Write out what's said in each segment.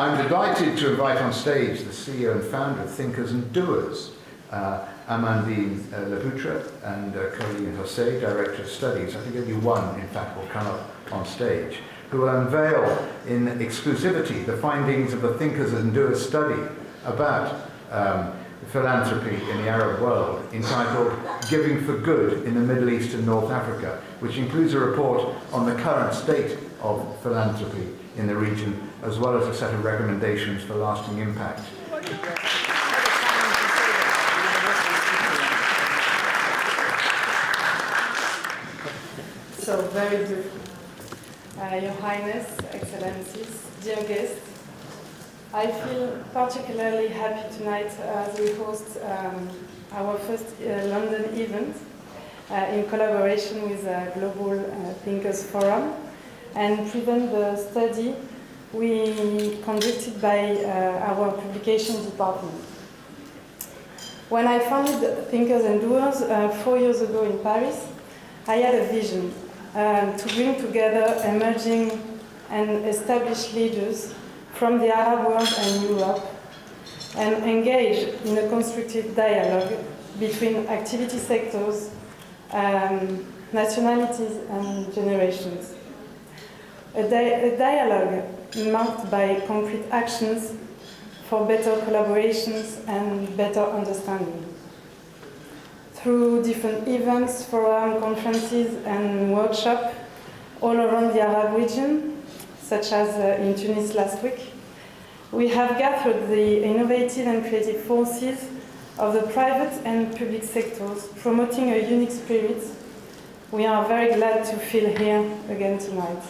I'm delighted to invite on stage the CEO and founder of Thinkers and Doers, Amandine Lepoutre and Coline Houssais, Director of Studies. I think only one, in fact, will come up on stage, who will unveil in exclusivity the findings of the Thinkers and Doers study about philanthropy in the Arab world, entitled Giving for Good in the Middle East and North Africa, which includes a report on the current state of philanthropy in the region, as well as a set of recommendations for lasting impact. So, very beautiful. Your Highness, Excellencies, dear guests, I feel particularly happy tonight as we host our first London event in collaboration with Global Thinkers Forum and present the study we conducted by our publication department. When I founded Thinkers and Doers 4 years ago in Paris, I had a vision to bring together emerging and established leaders from the Arab world and Europe and engage in a constructive dialogue between activity sectors, nationalities and generations. A dialogue marked by concrete actions for better collaborations and better understanding. Through different events, forums, conferences and workshops all around the Arab region, such as in Tunis last week, we have gathered the innovative and creative forces of the private and public sectors, promoting a unique spirit. We are very glad to feel here again tonight.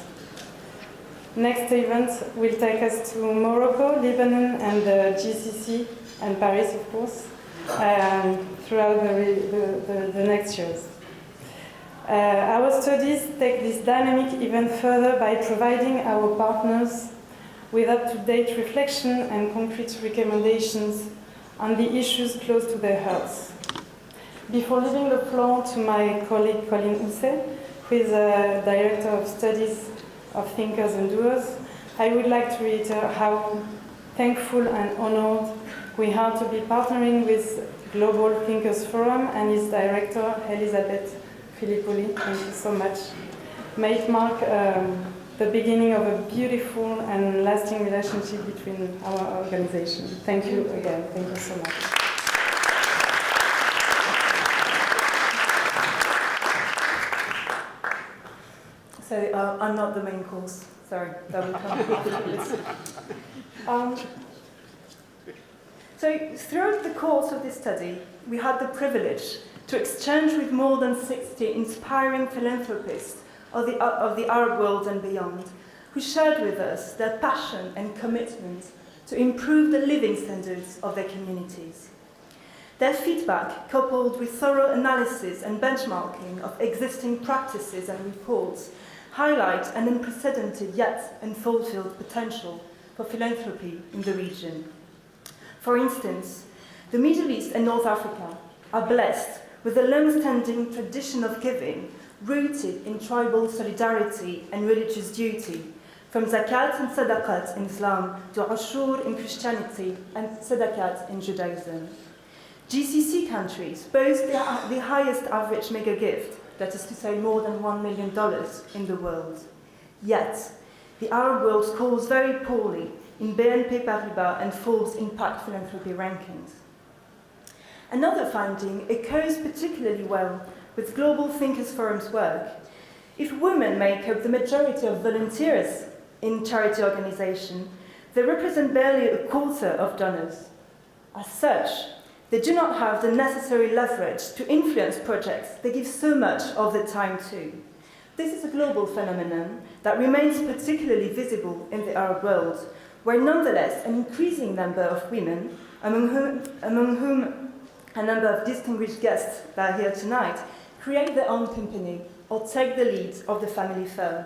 Next event will take us to Morocco, Lebanon, and the GCC, and Paris, of course, throughout the next years. Our studies take this dynamic even further by providing our partners with up-to-date reflection and concrete recommendations on the issues close to their hearts. Before leaving the floor to my colleague Coline Houssais, who is a Director of Studies of Thinkers and Doers, I would like to reiterate how thankful and honored we are to be partnering with Global Thinkers Forum and its Director, Elisabeth Filippoli. Thank you so much. May it mark the beginning of a beautiful and lasting relationship between our organizations. Thank you again. Thank you so much. So I'm not the main course. Sorry, that will come afterwards. So throughout the course of this study, we had the privilege to exchange with more than 60 inspiring philanthropists of the Arab world and beyond, who shared with us their passion and commitment to improve the living standards of their communities. Their feedback, coupled with thorough analysis and benchmarking of existing practices and reports, highlight an unprecedented yet unfulfilled potential for philanthropy in the region. For instance, the Middle East and North Africa are blessed with a long-standing tradition of giving rooted in tribal solidarity and religious duty, from zakat and sadaqat in Islam to ashur in Christianity and sadaqat in Judaism. GCC countries boast the highest average mega gift, that is to say more than $1 million in the world. Yet, the Arab world scores very poorly in BNP Paribas and Forbes Impact Philanthropy rankings. Another finding echoes particularly well with Global Thinkers Forum's work. If women make up the majority of volunteers in charity organizations, they represent barely a quarter of donors. As such, they do not have the necessary leverage to influence projects they give so much of their time to. This is a global phenomenon that remains particularly visible in the Arab world, where nonetheless an increasing number of women, among whom a number of distinguished guests that are here tonight, create their own company or take the lead of the family firm.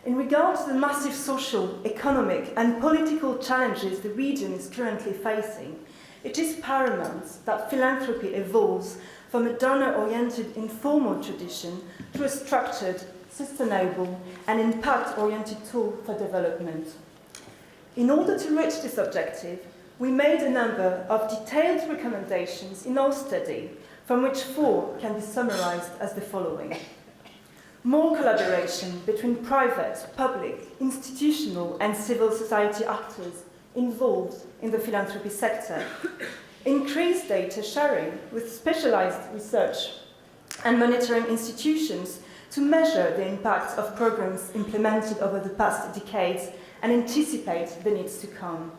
In regard to the massive social, economic and political challenges the region is currently facing, it is paramount that philanthropy evolves from a donor-oriented informal tradition to a structured, sustainable, and impact-oriented tool for development. In order to reach this objective, we made a number of detailed recommendations in our study, from which 4 can be summarized as the following. More collaboration between private, public, institutional, and civil society actors involved in the philanthropy sector. Increased data sharing with specialized research and monitoring institutions to measure the impact of programs implemented over the past decades and anticipate the needs to come.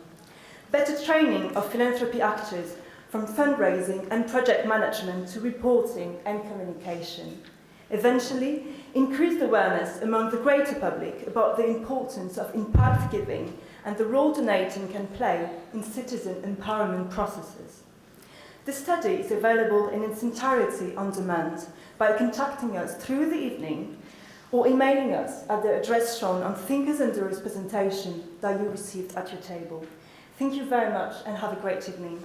Better training of philanthropy actors from fundraising and project management to reporting and communication. Eventually, increased awareness among the greater public about the importance of impact giving and the role donating can play in citizen empowerment processes. The study is available in its entirety on demand by contacting us through the evening or emailing us at the address shown on Thinkers and Doers presentation that you received at your table. Thank you very much and have a great evening.